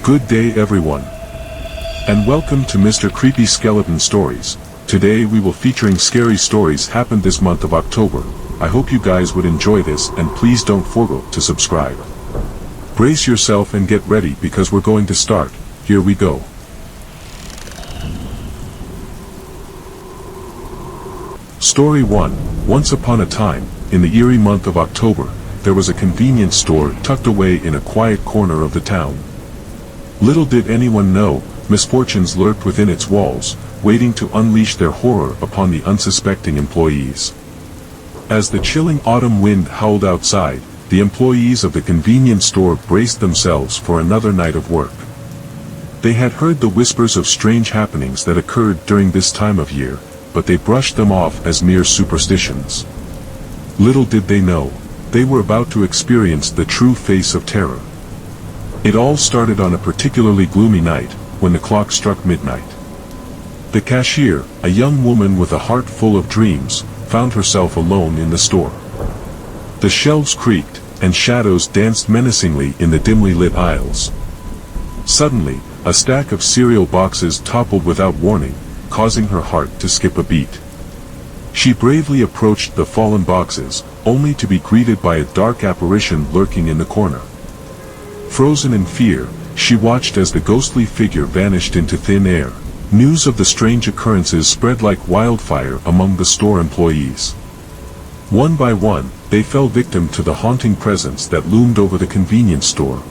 Good day everyone. And welcome to Mr. Creepy Skeleton Stories. Today we will featuring scary stories happened this month of October. I hope you guys would enjoy this and please don't forget to subscribe. Brace yourself and get ready because we're going to start. Here we go. Story 1. Once upon a time, in the eerie month of October, there was a convenience store tucked away in a quiet corner of the town. Little did anyone know, misfortunes lurked within its walls, waiting to unleash their horror upon the unsuspecting employees. As the chilling autumn wind howled outside, the employees of the convenience store braced themselves for another night of work. They had heard the whispers of strange happenings that occurred during this time of year, but they brushed them off as mere superstitions. Little did they know, they were about to experience the true face of terror. It all started on a particularly gloomy night, when the clock struck midnight. The cashier, a young woman with a heart full of dreams, found herself alone in the store. The shelves creaked, and shadows danced menacingly in the dimly lit aisles. Suddenly, a stack of cereal boxes toppled without warning, causing her heart to skip a beat. She bravely approached the fallen boxes, only to be greeted by a dark apparition lurking in the corner. Frozen in fear, she watched as the ghostly figure vanished into thin air. News of the strange occurrences spread like wildfire among the store employees. One by one, they fell victim to the haunting presence that loomed over the convenience store.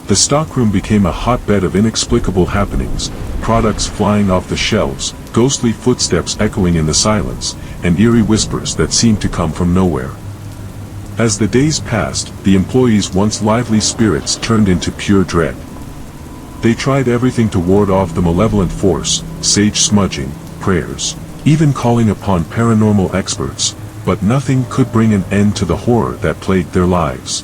The stockroom became a hotbed of inexplicable happenings, products flying off the shelves, ghostly footsteps echoing in the silence, and eerie whispers that seemed to come from nowhere. As the days passed, the employees' once lively spirits turned into pure dread. They tried everything to ward off the malevolent force, sage smudging, prayers, even calling upon paranormal experts, but nothing could bring an end to the horror that plagued their lives.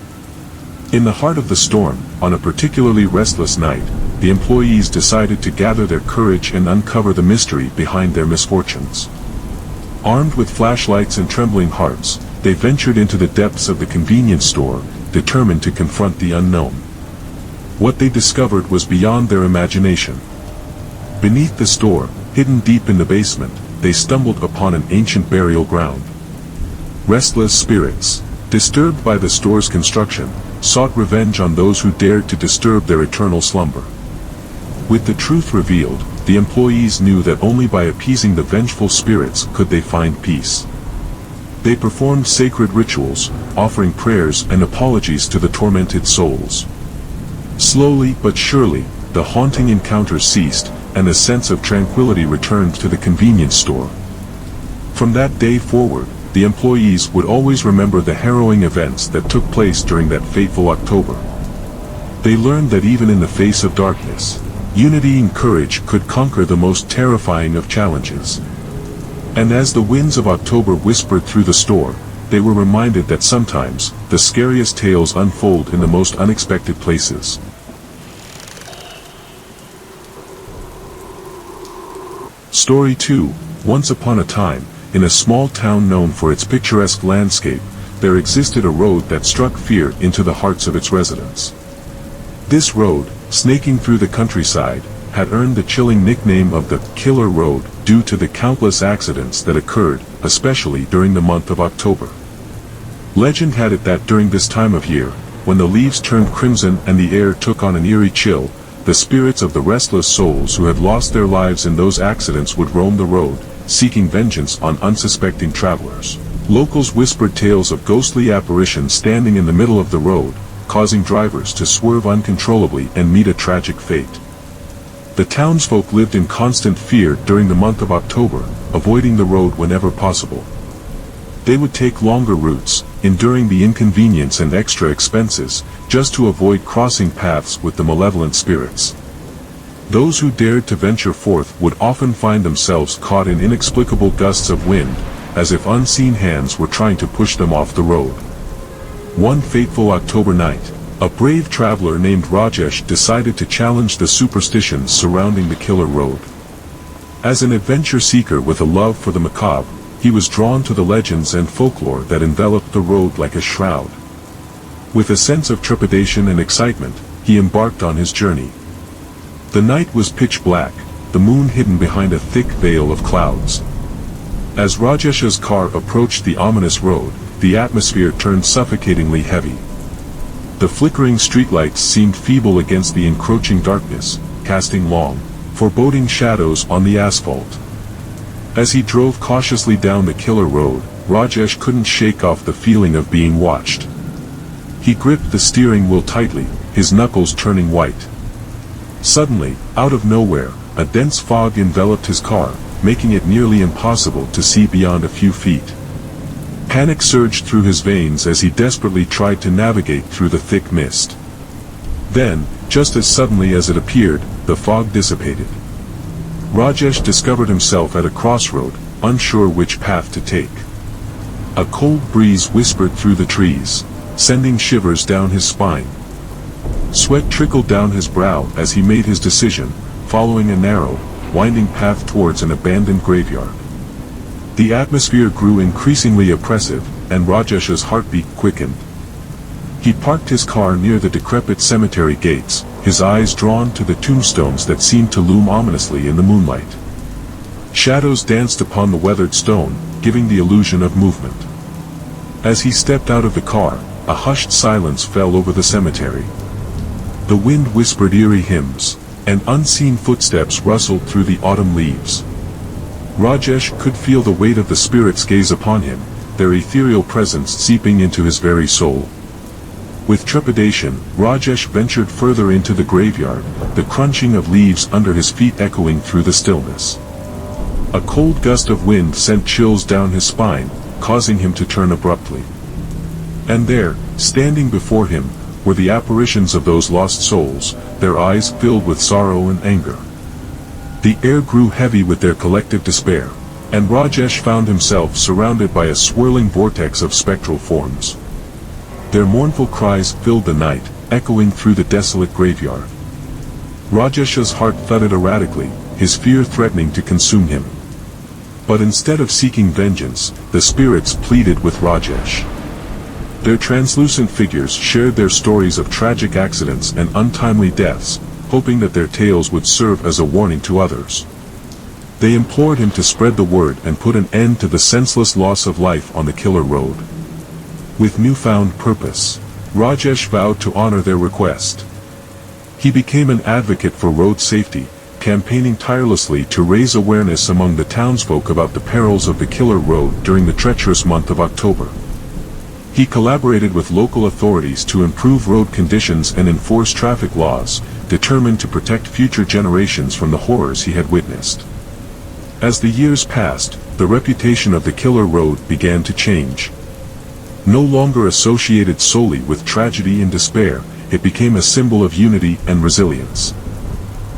In the heart of the storm, on a particularly restless night, the employees decided to gather their courage and uncover the mystery behind their misfortunes. Armed with flashlights and trembling hearts, they ventured into the depths of the convenience store, determined to confront the unknown. What they discovered was beyond their imagination. Beneath the store, hidden deep in the basement, they stumbled upon an ancient burial ground. Restless spirits, disturbed by the store's construction, sought revenge on those who dared to disturb their eternal slumber. With the truth revealed, the employees knew that only by appeasing the vengeful spirits could they find peace. They performed sacred rituals, offering prayers and apologies to the tormented souls. Slowly but surely, the haunting encounters ceased, and a sense of tranquility returned to the convenience store. From that day forward, the employees would always remember the harrowing events that took place during that fateful October. They learned that even in the face of darkness, unity and courage could conquer the most terrifying of challenges. And as the winds of October whispered through the store, they were reminded that sometimes, the scariest tales unfold in the most unexpected places. Story 2. Once upon a time, in a small town known for its picturesque landscape, there existed a road that struck fear into the hearts of its residents. This road, snaking through the countryside, had earned the chilling nickname of the Killer Road due to the countless accidents that occurred, especially during the month of October. Legend had it that during this time of year, when the leaves turned crimson and the air took on an eerie chill, the spirits of the restless souls who had lost their lives in those accidents would roam the road, seeking vengeance on unsuspecting travelers. Locals whispered tales of ghostly apparitions standing in the middle of the road, causing drivers to swerve uncontrollably and meet a tragic fate. The townsfolk lived in constant fear during the month of October, avoiding the road whenever possible. They would take longer routes, enduring the inconvenience and extra expenses, just to avoid crossing paths with the malevolent spirits. Those who dared to venture forth would often find themselves caught in inexplicable gusts of wind, as if unseen hands were trying to push them off the road. One fateful October night, a brave traveler named Rajesh decided to challenge the superstitions surrounding the Killer Road. As an adventure seeker with a love for the macabre, he was drawn to the legends and folklore that enveloped the road like a shroud. With a sense of trepidation and excitement, he embarked on his journey. The night was pitch black, the moon hidden behind a thick veil of clouds. As Rajesh's car approached the ominous road, the atmosphere turned suffocatingly heavy. The flickering streetlights seemed feeble against the encroaching darkness, casting long, foreboding shadows on the asphalt. As he drove cautiously down the killer road, Rajesh couldn't shake off the feeling of being watched. He gripped the steering wheel tightly, his knuckles turning white. Suddenly, out of nowhere, a dense fog enveloped his car, making it nearly impossible to see beyond a few feet. Panic surged through his veins as he desperately tried to navigate through the thick mist. Then, just as suddenly as it appeared, the fog dissipated. Rajesh discovered himself at a crossroad, unsure which path to take. A cold breeze whispered through the trees, sending shivers down his spine. Sweat trickled down his brow as he made his decision, following a narrow, winding path towards an abandoned graveyard. The atmosphere grew increasingly oppressive, and Rajesh's heartbeat quickened. He parked his car near the decrepit cemetery gates, his eyes drawn to the tombstones that seemed to loom ominously in the moonlight. Shadows danced upon the weathered stone, giving the illusion of movement. As he stepped out of the car, a hushed silence fell over the cemetery. The wind whispered eerie hymns, and unseen footsteps rustled through the autumn leaves. Rajesh could feel the weight of the spirits gaze upon him, their ethereal presence seeping into his very soul. With trepidation, Rajesh ventured further into the graveyard, the crunching of leaves under his feet echoing through the stillness. A cold gust of wind sent chills down his spine, causing him to turn abruptly. And there, standing before him, were the apparitions of those lost souls, their eyes filled with sorrow and anger. The air grew heavy with their collective despair, and Rajesh found himself surrounded by a swirling vortex of spectral forms. Their mournful cries filled the night, echoing through the desolate graveyard. Rajesh's heart thudded erratically, his fear threatening to consume him. But instead of seeking vengeance, the spirits pleaded with Rajesh. Their translucent figures shared their stories of tragic accidents and untimely deaths, hoping that their tales would serve as a warning to others. They implored him to spread the word and put an end to the senseless loss of life on the killer road. With newfound purpose, Rajesh vowed to honor their request. He became an advocate for road safety, campaigning tirelessly to raise awareness among the townsfolk about the perils of the killer road during the treacherous month of October. He collaborated with local authorities to improve road conditions and enforce traffic laws, determined to protect future generations from the horrors he had witnessed. As the years passed, the reputation of the killer road began to change. No longer associated solely with tragedy and despair, it became a symbol of unity and resilience.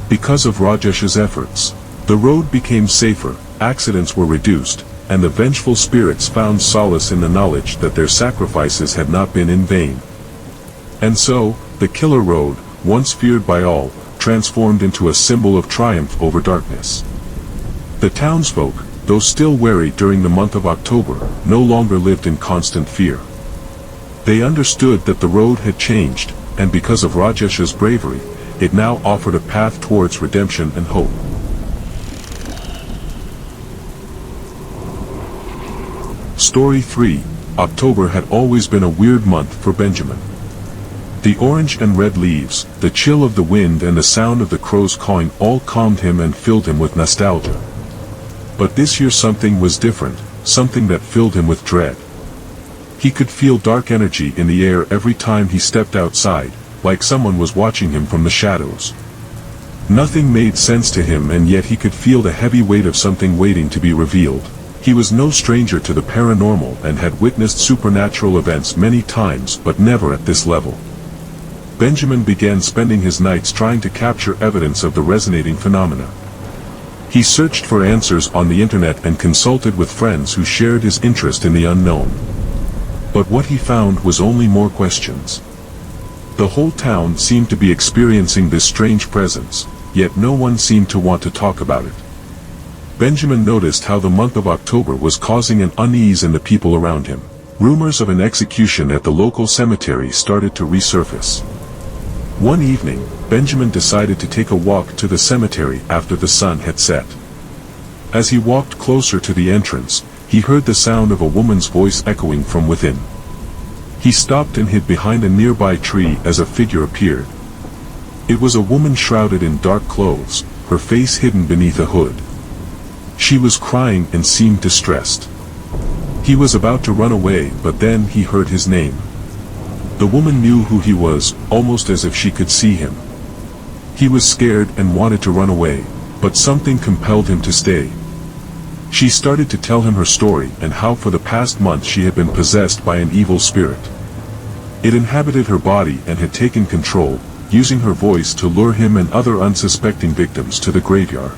Because of Rajesh's efforts, the road became safer, accidents were reduced, and the vengeful spirits found solace in the knowledge that their sacrifices had not been in vain. And so, the killer road, once feared by all, transformed into a symbol of triumph over darkness. The townsfolk, though still wary during the month of October, no longer lived in constant fear. They understood that the road had changed, and because of Rajesh's bravery, it now offered a path towards redemption and hope. Story 3. October had always been a weird month for Benjamin. The orange and red leaves, the chill of the wind and the sound of the crows cawing all calmed him and filled him with nostalgia. But this year something was different, something that filled him with dread. He could feel dark energy in the air every time he stepped outside, like someone was watching him from the shadows. Nothing made sense to him, and yet he could feel the heavy weight of something waiting to be revealed. He was no stranger to the paranormal and had witnessed supernatural events many times, but never at this level. Benjamin began spending his nights trying to capture evidence of the resonating phenomena. He searched for answers on the internet and consulted with friends who shared his interest in the unknown. But what he found was only more questions. The whole town seemed to be experiencing this strange presence, yet no one seemed to want to talk about it. Benjamin noticed how the month of October was causing an unease in the people around him. Rumors of an execution at the local cemetery started to resurface. One evening, Benjamin decided to take a walk to the cemetery after the sun had set. As he walked closer to the entrance, he heard the sound of a woman's voice echoing from within. He stopped and hid behind a nearby tree as a figure appeared. It was a woman shrouded in dark clothes, her face hidden beneath a hood. She was crying and seemed distressed. He was about to run away, but then he heard his name. The woman knew who he was, almost as if she could see him. He was scared and wanted to run away, but something compelled him to stay. She started to tell him her story and how for the past month she had been possessed by an evil spirit. It inhabited her body and had taken control, using her voice to lure him and other unsuspecting victims to the graveyard.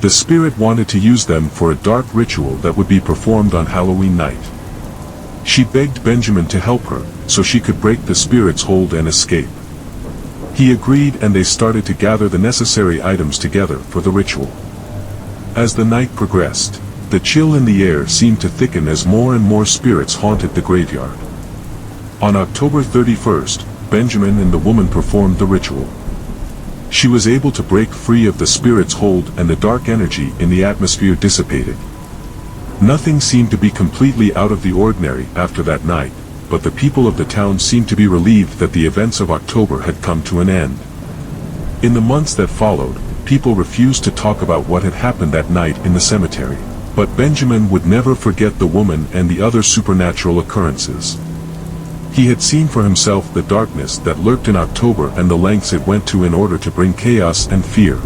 The spirit wanted to use them for a dark ritual that would be performed on Halloween night. She begged Benjamin to help her, so she could break the spirit's hold and escape. He agreed, and they started to gather the necessary items together for the ritual. As the night progressed, the chill in the air seemed to thicken as more and more spirits haunted the graveyard. On October 31st, Benjamin and the woman performed the ritual. She was able to break free of the spirit's hold, and the dark energy in the atmosphere dissipated. Nothing seemed to be completely out of the ordinary after that night, but the people of the town seemed to be relieved that the events of October had come to an end. In the months that followed, people refused to talk about what had happened that night in the cemetery, but Benjamin would never forget the woman and the other supernatural occurrences. He had seen for himself the darkness that lurked in October and the lengths it went to in order to bring chaos and fear.